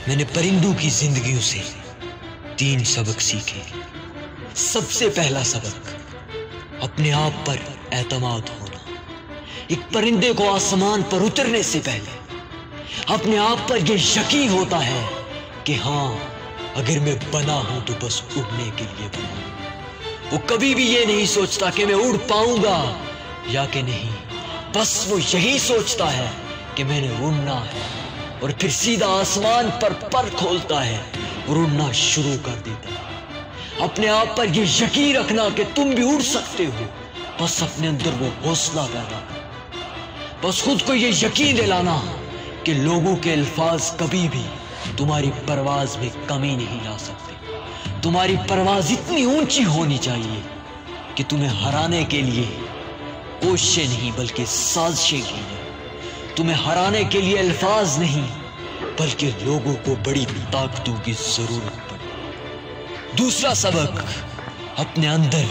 میں نے پرندوں کی زندگیوں سے 3 سبق سیکھے۔ سب سے پہلا سبق، اپنے آپ پر اعتماد ہونا۔ ایک پرندے کو آسمان پر اترنے سے پہلے اپنے آپ پر یہ یقین ہوتا ہے کہ ہاں، اگر میں بنا ہوں تو بس اڑنے کے لیے بنا ہوں۔ وہ کبھی بھی یہ نہیں سوچتا کہ میں اڑ پاؤں گا یا کہ نہیں، بس وہ یہی سوچتا ہے کہ میں نے اڑنا ہے، اور پھر سیدھا آسمان پر پر کھولتا ہے اور اڑنا شروع کر دیتا ہے۔ اپنے آپ پر یہ یقین رکھنا کہ تم بھی اڑ سکتے ہو، بس اپنے اندر وہ حوصلہ پیدا کرنا، بس خود کو یہ یقین دلانا کہ لوگوں کے الفاظ کبھی بھی تمہاری پرواز میں کمی نہیں لا سکتے۔ تمہاری پرواز اتنی اونچی ہونی چاہیے کہ تمہیں ہرانے کے لیے کوششیں نہیں بلکہ سازشیں کی جائیں۔ تمہیں ہرانے کے لیے الفاظ نہیں بلکہ لوگوں کو بڑی طاقتوں کی ضرورت پڑے۔ دوسرا سبق، اپنے اندر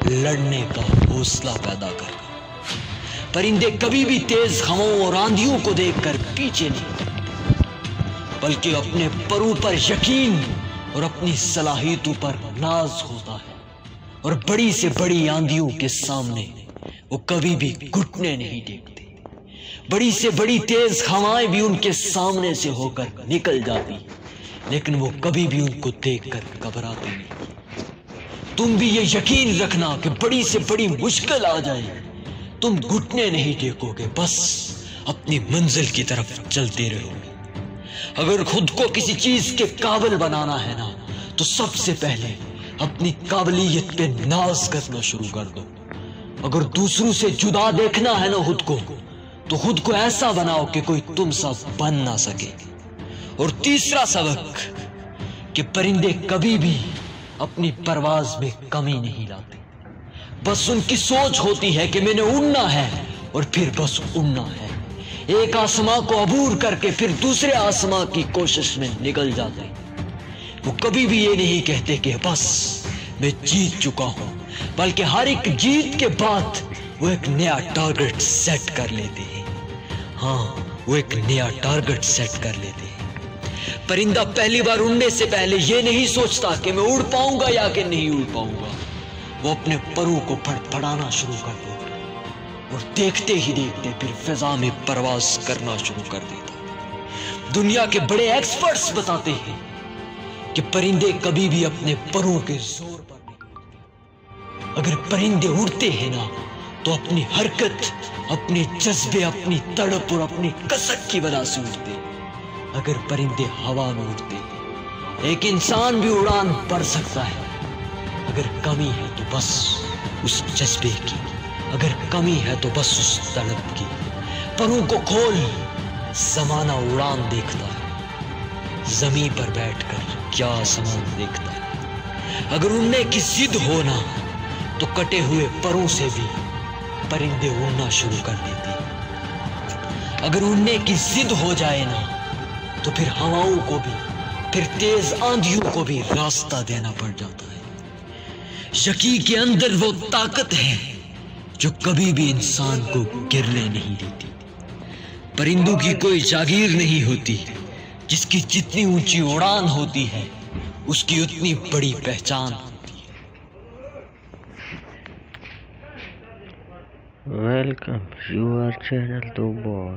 لڑنے کا حوصلہ پیدا کرنا۔ پرندے کبھی بھی تیز ہواؤں اور آندھیوں کو دیکھ کر پیچھے نہیں بلکہ اپنے پروں پر یقین اور اپنی صلاحیتوں پر ناز ہوتا ہے، اور بڑی سے بڑی آندھیوں کے سامنے وہ کبھی بھی گھٹنے نہیں ٹیکتے۔ بڑی سے بڑی تیز ہوائیں بھی ان کے سامنے سے ہو کر نکل جاتی، لیکن وہ کبھی بھی ان کو دیکھ کر گھبراتے نہیں۔ تم بھی یہ یقین رکھنا کہ بڑی سے بڑی مشکل آ جائے، تم گھٹنے نہیں ٹیکو گے، بس اپنی منزل کی طرف چلتے رہو گے۔ اگر خود کو کسی چیز کے قابل بنانا ہے نا، تو سب سے پہلے اپنی قابلیت پہ ناز کرنا شروع کر دو۔ اگر دوسروں سے جدا دیکھنا ہے نا خود کو، تو خود کو ایسا بناؤ کہ کوئی تم سا بن نہ سکے۔ اور تیسرا سبق کہ پرندے کبھی بھی اپنی پرواز میں کمی نہیں لاتے، بس ان کی سوچ ہوتی ہے کہ میں نے اڑنا ہے اور پھر بس اڑنا ہے۔ ایک آسمان کو عبور کر کے پھر دوسرے آسمان کی کوشش میں نکل جاتے ہیں۔ وہ کبھی بھی یہ نہیں کہتے کہ بس میں جیت چکا ہوں، بلکہ ہر ایک جیت کے بعد وہ ایک نیا ٹارگٹ سیٹ کر لیتے ہیں۔ ہاں، وہ ایک نیا ٹارگٹ سیٹ کر لیتے ہیں۔ پرندہ پہلی بار اڑنے سے پہلے یہ نہیں سوچتا کہ میں اڑ پاؤں گا یا کہ نہیں اڑ پاؤں گا۔ وہ اپنے پروں کو پھڑپھڑانا شروع کر دیتا اور دیکھتے ہی دیکھتے پھر فضا میں پرواز کرنا شروع کر دیتا۔ دنیا کے بڑے ایکسپرٹس بتاتے ہیں کہ پرندے کبھی بھی اپنے پروں کے زور پر نہیں اڑتے۔ اگر پرندے اڑتے ہیں نا، تو اپنی حرکت، اپنے جذبے، اپنی تڑپ اور اپنی کسک کی وجہ سے اڑتے ہیں۔ اگر پرندے ہوا میں اڑتے ہیں، ایک انسان بھی اڑان بھر سکتا ہے۔ اگر کمی ہے تو بس اس جذبے کی، اگر کمی ہے تو بس اس تڑپ کی۔ پروں کو کھول، زمانہ اڑان دیکھتا ہے، زمین پر بیٹھ کر کیا آسمان دیکھتا ہے۔ اگر اڑنے کی ضد ہونا تو کٹے ہوئے پروں سے بھی پرندے اڑنا شروع کر دیتے ہیں۔ اگر اڑنے کی ضد ہو جائے نا، تو پھر ہواؤں کو بھی، پھر تیز آندھیوں کو بھی راستہ دینا پڑ جاتا ہے۔ یقین کے اندر وہ طاقت ہے جو کبھی بھی انسان کو گرنے نہیں دیتی۔ پرندوں کی کوئی جاگیر نہیں ہوتی، جس کی جتنی اونچی اڑان ہوتی ہے اس کی اتنی بڑی پہچان ہوتی ہے۔ Welcome, your channel to boy.